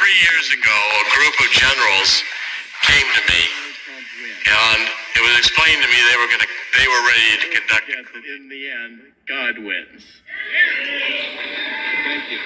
years ago, a group of generals came to me, and it was explained to me they were ready to conduct. That in the end, God wins. Thank you.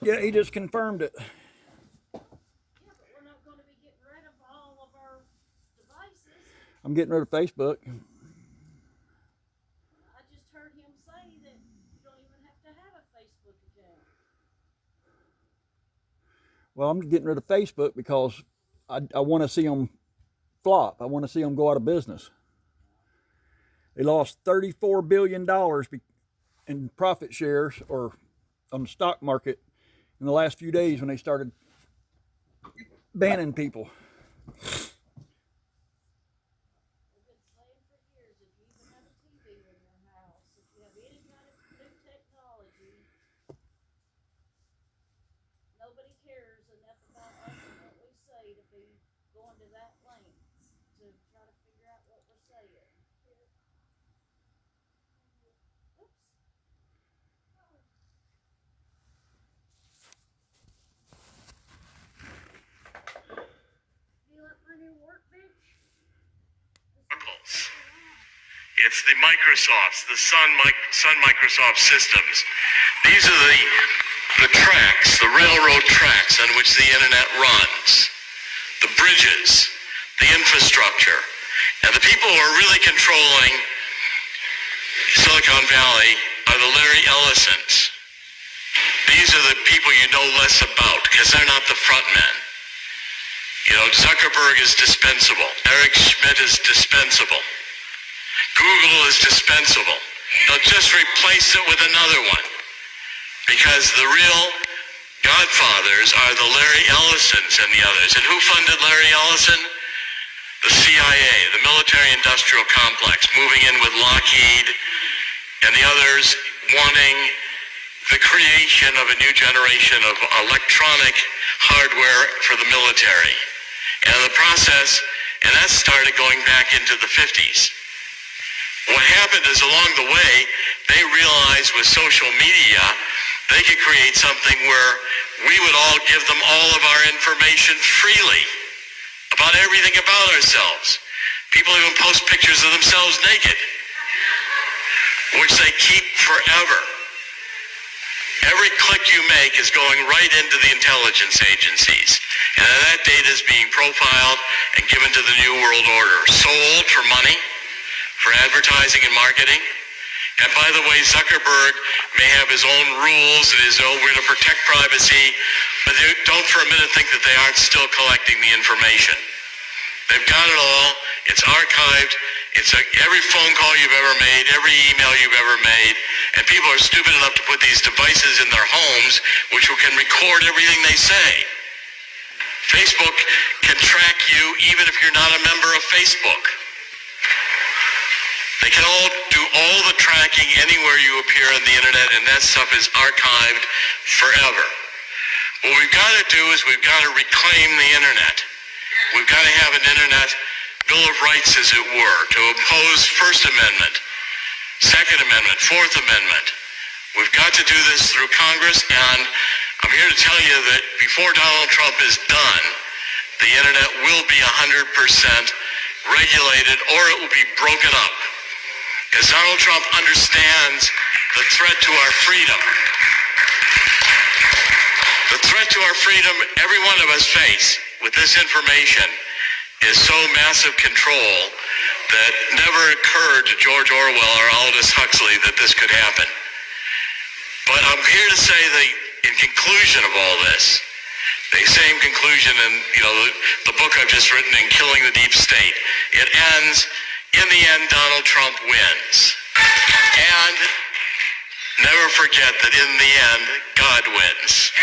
Yeah, he just confirmed it. Yeah, but we're not going to be getting rid of all of our devices. I'm getting rid of Facebook. I just heard him say that you don't even have to have a Facebook account. Well, I'm getting rid of Facebook because I want to see them flop. I want to see them go out of business. They lost $34 billion in profit shares or on the stock market in the last few days when they started banning people. to that length to try to figure out what we're saying. Oops. Do you like my new workbench? It's the Microsofts, the Sun Microsoft systems. These are the tracks, the railroad tracks on which the internet runs, the bridges, the infrastructure. And the people who are really controlling Silicon Valley are the Larry Ellisons. These are the people you know less about because they're not the front men. You know, Zuckerberg is dispensable. Eric Schmidt is dispensable. Google is dispensable. They'll just replace it with another one. Because the real godfathers are the Larry Ellisons and the others. And who funded Larry Ellison? The CIA, the military-industrial complex, moving in with Lockheed and the others wanting the creation of a new generation of electronic hardware for the military. And the process, and that started going back into the 50s. What happened is along the way, they realized with social media, they could create something where we would all give them all of our information freely about everything about ourselves. People even post pictures of themselves naked, which they keep forever. Every click you make is going right into the intelligence agencies. And that data is being profiled and given to the New World Order, sold for money, for advertising and marketing. And by the way, Zuckerberg may have his own rules and his own, we're going to protect privacy, but don't for a minute think that they aren't still collecting the information. They've got it all. It's archived. It's every phone call you've ever made, every email you've ever made, and people are stupid enough to put these devices in their homes which can record everything they say. Facebook can track you even if you're not a member of Facebook. They can all do all the tracking anywhere you appear on the internet, and that stuff is archived forever. What we've got to do is we've got to reclaim the internet. We've got to have an internet Bill of Rights, as it were, to oppose First Amendment, Second Amendment, Fourth Amendment. We've got to do this through Congress, and I'm here to tell you that before Donald Trump is done, the internet will be 100% regulated, or it will be broken up. As Donald Trump understands the threat to our freedom. The threat to our freedom every one of us face with this information is so massive control that never occurred to George Orwell or Aldous Huxley that this could happen. But I'm here to say that in conclusion of all this, the same conclusion in the book I've just written in Killing the Deep State, it ends, in the end, Donald Trump wins. And never forget that in the end, God wins.